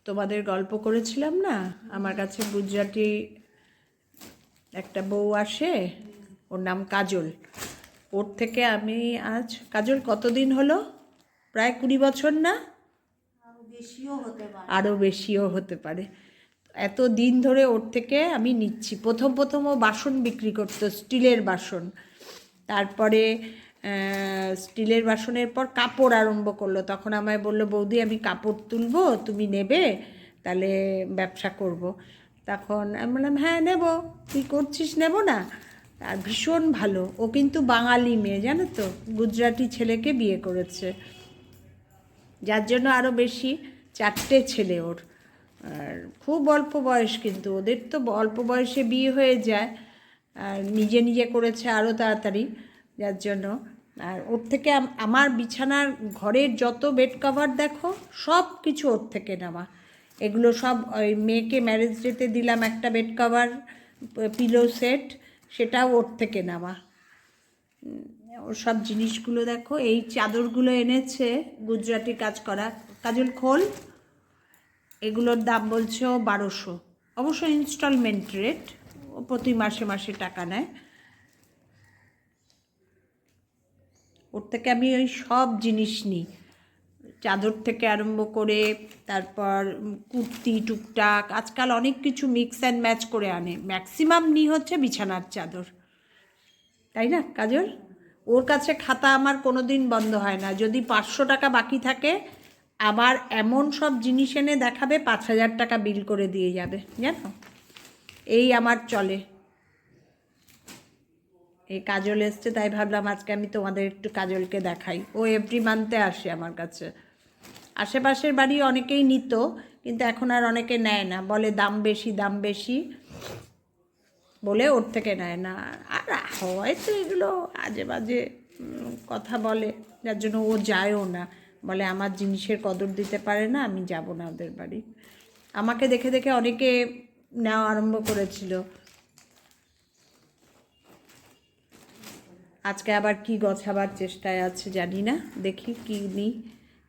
তোমাদের গল্প করেছিলাম না, আমার কাছে গুজরাটি একটা বউ আসে, ওর নাম কাজল। ওর থেকে আমি আজ, কাজল কতদিন হলো? প্রায় 20 বছর না? আরও বেশিও হতে পারে। এত দিন ধরে ওর থেকে আমি নিচ্ছি। প্রথম প্রথম ও বাসন বিক্রি করতো, স্টিলের বাসন। তারপরে স্টিলের বাসনের পর কাপড় আরম্ভ করলো। তখন আমায় বললো, বৌদি আমি কাপড় তুলবো, তুমি নেবে? তাহলে ব্যবসা করব। তখন আমি বললাম হ্যাঁ নেব, তুই করছিস, নেব না? আর ভীষণ ভালো। ও কিন্তু বাঙালি মেয়ে, জানো তো, গুজরাটি ছেলেকে বিয়ে করেছে, যার জন্য আরও বেশি। 4টে ছেলে ওর। আর খুব অল্প বয়স, কিন্তু ওদের তো অল্প বয়সে বিয়ে হয়ে যায়, আর নিজে নিজে করেছে আরও তাড়াতাড়ি, যার জন্য। আর ওর থেকে আমার বিছানার ঘরের যত বেড কভার দেখো, সব কিছু ওর থেকে নেওয়া। এগুলো সব ওই মেয়েকে ম্যারেজ ডেতে দিলাম একটা বেড কভার, পিলো সেট, সেটাও ওর থেকে নেওয়া। ওর সব জিনিসগুলো দেখো। এই চাদরগুলো এনেছে গুজরাটি কাজ করা। কাজল খোল। এগুলোর দাম বলছে ও 1200, অবশ্য ইনস্টলমেন্ট রেট, ও প্রতি মাসে মাসে টাকা নেয়। ওর থেকে আমি ওই সব জিনিস নিই, চাদর থেকে আরম্ভ করে, তারপর কুর্তি টুকটাক। আজকাল অনেক কিছু মিক্স অ্যান্ড ম্যাচ করে আনে। ম্যাক্সিমাম নিই হচ্ছে বিছানার চাদর, তাই না কাজল? ওর কাছে খাতা আমার কোনো দিন বন্ধ হয় না। যদি 500 টাকা বাকি থাকে, আবার এমন সব জিনিস এনে দেখাবে 5000 টাকা বিল করে দিয়ে যাবে, জানো? এই আমার চলে। এই কাজল এসছে, তাই ভাবলাম আজকে আমি তোমাদের একটু কাজলকে দেখাই। ও এভরি মান্থে আসে আমার কাছে। আশেপাশের বাড়ি অনেকেই নিত, কিন্তু এখন আর অনেকে নেয় না, বলে দাম বেশি, দাম বেশি বলে ওর থেকে নেয় না। আর হয়তো এগুলো আজে বাজে কথা বলে, যার জন্য ও যায়ও না। বলে আমার জিনিসের কদর দিতে পারে না, আমি যাব না ওদের বাড়ি। আমাকে দেখে দেখে অনেকে নেওয়া আরম্ভ করেছিল। আজকে আবার কি গোছাবার চেষ্টায় আছে জানি না, দেখি কি নিই।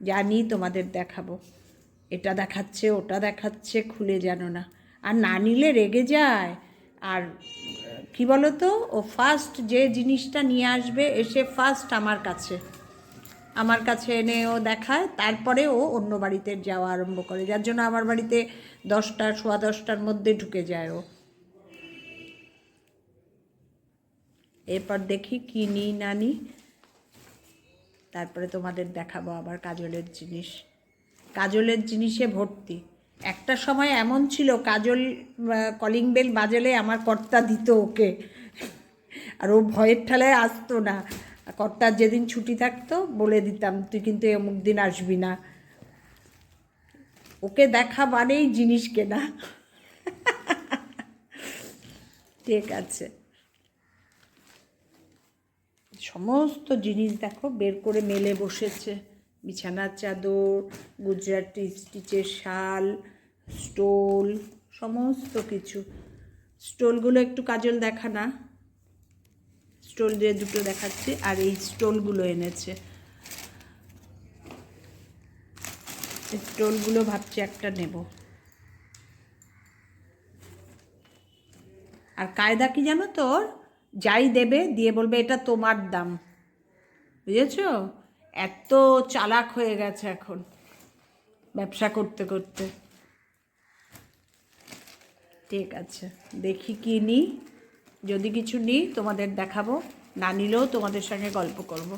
জানি তোমাদের দেখাবো। এটা দেখাচ্ছে, ওটা দেখাচ্ছে, খুলে জানো না। আর না নিলে রেগে যায়। আর কি বলো তো, ও ফার্স্ট যে জিনিসটা নিয়ে আসবে, এসে ফার্স্ট আমার কাছে এনে ও দেখায়, তারপরে ও অন্য বাড়িতে যাওয়া আরম্ভ করে। যার জন্য আমার বাড়িতে 10টা, সোয়া 10টার মধ্যে ঢুকে যায় ও। এরপর দেখি কি নিই না নিই, তারপরে তোমাদের দেখাবো আবার কাজলের জিনিস। কাজলের জিনিসে ভর্তি। একটা সময় এমন ছিল, কাজল কলিং বেল বাজালে আমার কর্তা দিত ওকে, আর ও ভয়ের ঠেলায় আসতো না। কর্তার যেদিন ছুটি থাকতো বলে দিতাম, তুই কিন্তু অমুক দিন আসবি না। ওকে দেখা মানেই জিনিস কেনা। ঠিক আছে, সমস্ত জিনিস দেখো বের করে মেলে বসেছে। বিছানার চাদর, গুজরাটি স্টিচের শাল, স্টোল, সমস্ত কিছু। স্টোলগুলো একটু কাজল দেখা না, স্টোল দিয়ে দুটো দেখাচ্ছি। আর এই স্টোলগুলো এনেছে, স্টোলগুলো ভাবছি একটা নেব। আর কায়দা কি জানো তোর, যাই দেবে দিয়ে বলবে এটা তোমার দাম, বুঝেছ? এত চালাক হয়ে গেছে এখন ব্যবসা করতে করতে। ঠিক আছে, দেখি কি নিই। যদি কিছু নিই তোমাদের দেখাবো, না নিলেও তোমাদের সঙ্গে গল্প করব।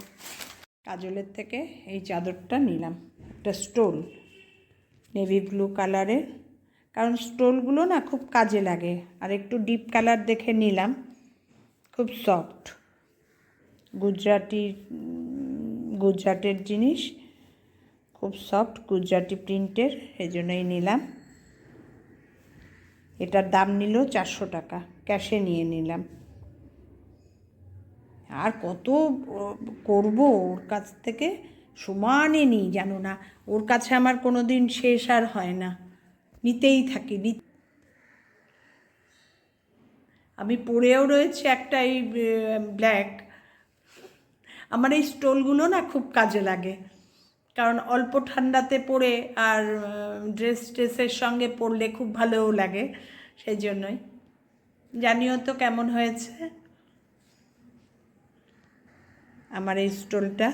কাজলের থেকে এই চাদরটা নিলাম, একটা স্টোল, নেভি ব্লু কালারের। কারণ স্টোলগুলো না খুব কাজে লাগে। আর একটু ডিপ কালার দেখে নিলাম, খুব সফট। গুজরাটের জিনিস, খুব সফট, গুজরাটি প্রিন্টের, এই জন্যই নিলাম। এটার দাম নিল 400 টাকা, ক্যাশে নিয়ে নিলাম। আর কত করব ওর কাছ থেকে, সমানে নিই জানো না। ওর কাছে আমার কোনো দিন শেষ আর হয় না, নিতেই থাকি। আমি পরেও রয়েছে একটা এই ব্ল্যাক। আমার এই স্টোলগুলো না খুব কাজে লাগে। কারণ অল্প ঠান্ডাতে পরে আর ড্রেসের সঙ্গে পরলে খুব ভালোও লাগে, সেই জন্যই। জানিও তো কেমন হয়েছে আমার এই স্টোলটা।